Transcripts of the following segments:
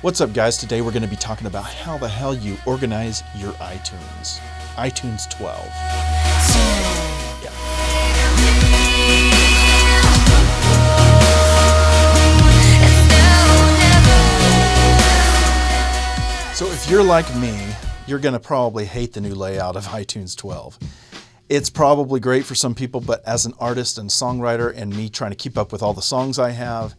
What's up, guys? Today we're going to be talking about how the hell you organize your iTunes. iTunes 12. Yeah. So if you're like me, you're going to probably hate the new layout of iTunes 12. It's probably great for some people, but as an artist and songwriter and me trying to keep up with all the songs I have,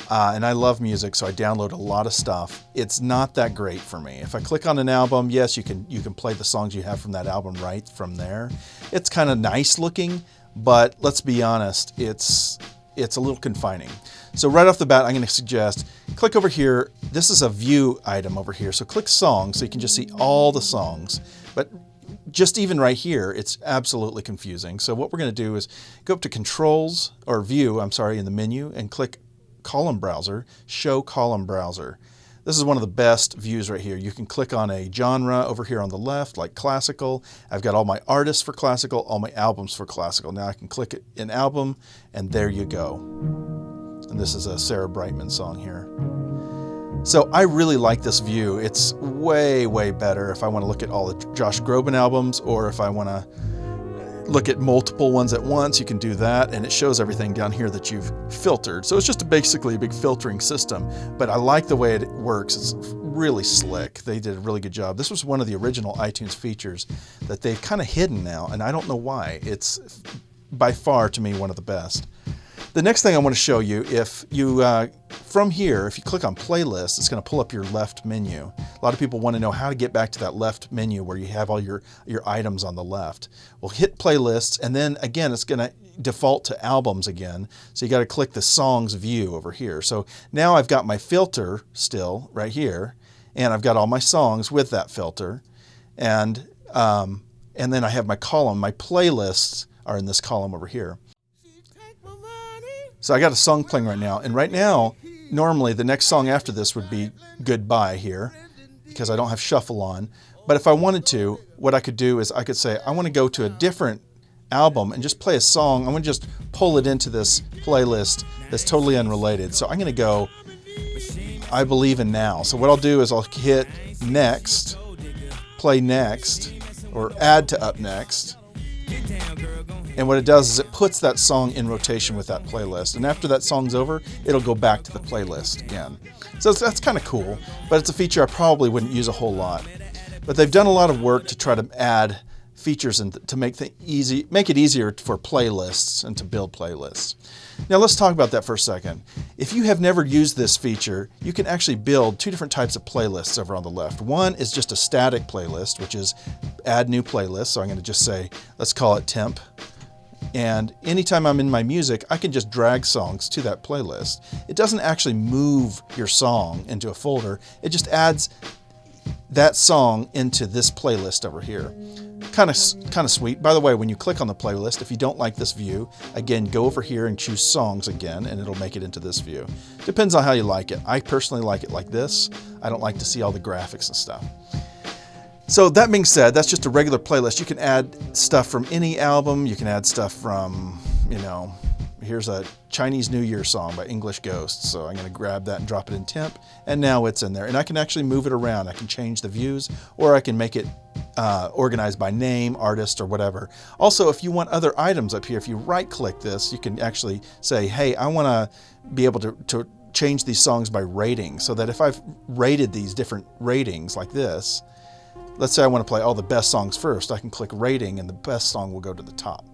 and I love music, so I download a lot of stuff. It's not that great for me. If I click on an album, yes, you can play the songs you have from that album right from there. It's kind of nice looking, but let's be honest, it's a little confining. So right off the bat, I'm going to suggest click over here. This is a view item over here. So click songs so you can just see all the songs. But just even right here, it's absolutely confusing. So what we're going to do is go up to controls or view, in the menu and click column browser, show column browser. This is one of the best views right here. You can click on a genre over here on the left, like classical. I've got all my artists for classical, all my albums for classical. Now I can click an album and there you go. And this is a Sarah Brightman song here. So I really like this view. It's way, way better if I want to look at all the Josh Groban albums, or if I want to look at multiple ones at once, you can do that, and it shows everything down here that you've filtered. So it's just basically a big filtering system, but I like the way it works. It's really slick. They did a really good job. This was one of the original iTunes features that they've kind of hidden now, and I don't know why. It's by far, to me, one of the best. The next thing I want to show you, if you from here, if you click on playlists, it's going to pull up your left menu. A lot of people want to know how to get back to that left menu where you have all your items on the left. Well, hit playlists, and then again, it's going to default to albums again. So you got to click the songs view over here. So now I've got my filter still right here, and I've got all my songs with that filter, and then I have my column. My playlists are in this column over here. So I got a song playing right now, and right now, normally the next song after this would be Goodbye here, because I don't have shuffle on. But if I wanted to, what I could do is I could say, I want to go to a different album and just play a song. I want to just pull it into this playlist that's totally unrelated. So I'm going to go, I Believe in Now. So what I'll do is I'll hit next, play next, or add to up next. And what it does is it puts that song in rotation with that playlist. And after that song's over, it'll go back to the playlist again. So that's kind of cool, but it's a feature I probably wouldn't use a whole lot. But they've done a lot of work to try to add features and to make it easier for playlists and to build playlists. Now let's talk about that for a second. If you have never used this feature, you can actually build two different types of playlists over on the left. One is just a static playlist, which is add new playlist. So I'm going to just say, let's call it temp. And anytime I'm in my music, I can just drag songs to that playlist. It doesn't actually move your song into a folder. It just adds that song into this playlist over here. Kind of sweet. By the way, when you click on the playlist, if you don't like this view, again, go over here and choose songs again, and it'll make it into this view. Depends on how you like it. I personally like it like this. I don't like to see all the graphics and stuff. So that being said, that's just a regular playlist. You can add stuff from any album. You can add stuff from, here's a Chinese New Year song by English Ghosts. So I'm going to grab that and drop it in temp, and now it's in there. And I can actually move it around. I can change the views, or I can make it organized by name, artist, or whatever. Also, if you want other items up here, if you right-click this, you can actually say, hey, I want to be able to change these songs by rating, so that if I've rated these different ratings like this, let's say I want to play all the best songs first, I can click rating and the best song will go to the top.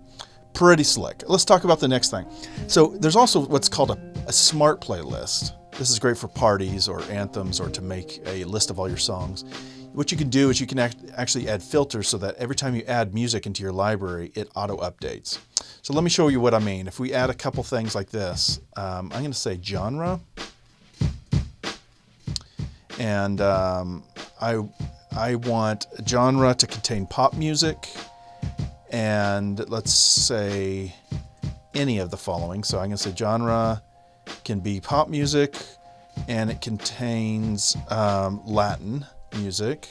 Pretty slick. Let's talk about the next thing. So there's also what's called a smart playlist. This is great for parties or anthems, or to make a list of all your songs. What you can do is you can actually add filters so that every time you add music into your library, it auto-updates. So let me show you what I mean. If we add a couple things like this, I'm going to say genre. And I want genre to contain pop music, and let's say any of the following. So I'm going to say genre can be pop music, and it contains Latin music,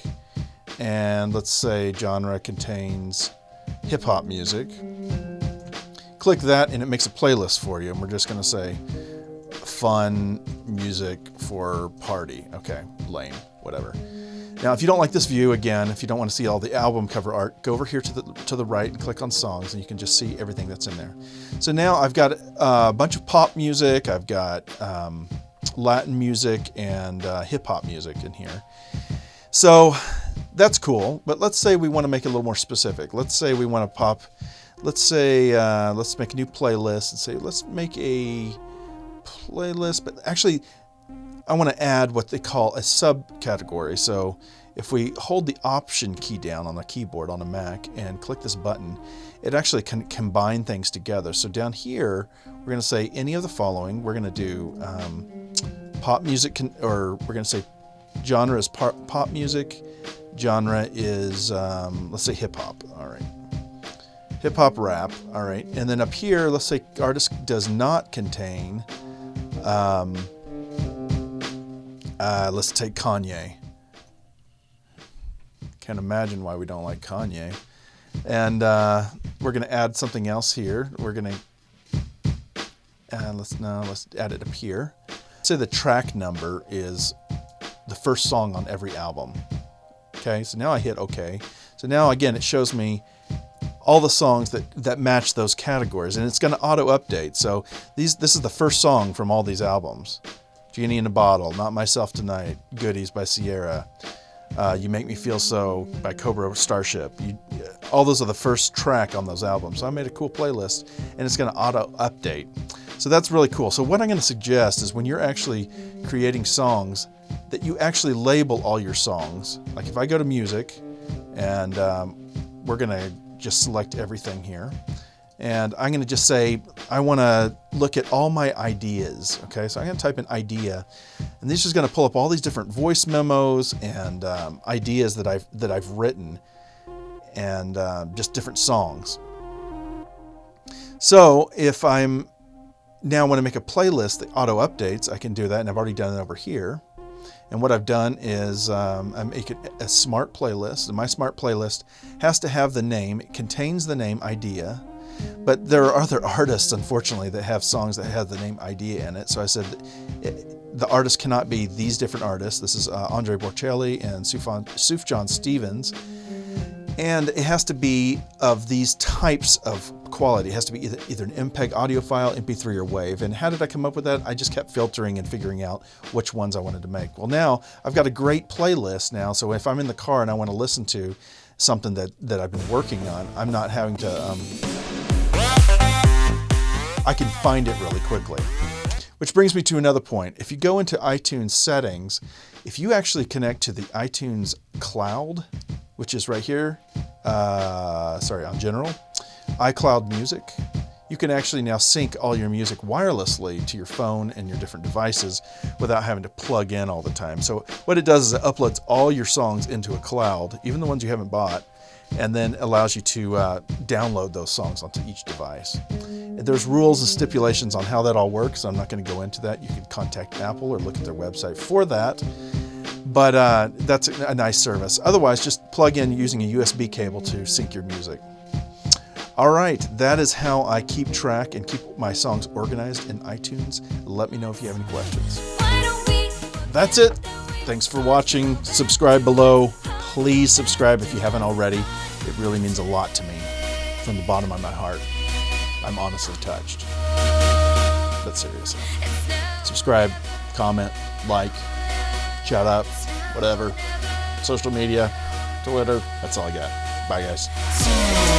and let's say genre contains hip-hop music. Click that and it makes a playlist for you, and we're just going to say fun music for party. Okay, lame, whatever. Now, if you don't like this view, again, if you don't want to see all the album cover art, go over here to the right and click on songs, and you can just see everything that's in there. So now I've got a bunch of pop music, I've got Latin music and hip hop music in here. So that's cool, but let's say we want to make it a little more specific. Let's say we want to let's make a new playlist and say, let's make a playlist, but actually I want to add what they call a subcategory. So if we hold the Option key down on the keyboard on a Mac and click this button, it actually can combine things together. So down here, we're going to say any of the following. We're going to do pop music, or we're going to say genre is pop music, genre is, let's say hip hop. All right. Hip hop rap. All right. And then up here, let's say artist does not contain, let's take Kanye. Can't imagine why we don't like Kanye. And we're going to add something else here. We're going to, let's add it up here. Say the track number is the first song on every album. Okay, so now I hit OK. So now again, it shows me all the songs that match those categories, and it's going to auto update. So this is the first song from all these albums. Genie in a Bottle, Not Myself Tonight, Goodies by Sierra, You Make Me Feel So by Cobra Starship. All those are the first track on those albums. So I made a cool playlist, and it's going to auto update. So that's really cool. So what I'm going to suggest is when you're actually creating songs, that you actually label all your songs. Like if I go to music, and we're going to just select everything here. And I'm going to just say, I want to look at all my ideas. Okay, so I'm going to type in idea, and this is going to pull up all these different voice memos and ideas that I've written, and just different songs. So if I'm now want to make a playlist that auto updates, I can do that, and I've already done it over here. And what I've done is I make it a smart playlist, and my smart playlist has to have the name. It contains the name idea. But there are other artists, unfortunately, that have songs that have the name idea in it. So I said the artist cannot be these different artists. This is Andre Bocelli and Sufjan Stevens. And it has to be of these types of quality. It has to be either an MPEG audio file, MP3, or WAV. And how did I come up with that? I just kept filtering and figuring out which ones I wanted to make. Well, now I've got a great playlist now. So if I'm in the car and I want to listen to something that I've been working on, I'm not having to... I can find it really quickly. Which brings me to another point. If you go into iTunes settings, if you actually connect to the iTunes cloud, which is right here, on general, iCloud Music, you can actually now sync all your music wirelessly to your phone and your different devices without having to plug in all the time. So what it does is it uploads all your songs into a cloud, even the ones you haven't bought, and then allows you to download those songs onto each device. There's rules and stipulations on how that all works. I'm not going to go into that. You can contact Apple or look at their website for that. But that's a nice service. Otherwise, just plug in using a USB cable to sync your music. All right, that is how I keep track and keep my songs organized in iTunes. Let me know if you have any questions. That's it. Thanks for watching. Subscribe below. Please subscribe if you haven't already. It really means a lot to me from the bottom of my heart. I'm honestly touched. But seriously. Subscribe, comment, like, shout out, whatever. Social media, Twitter. That's all I got. Bye, guys.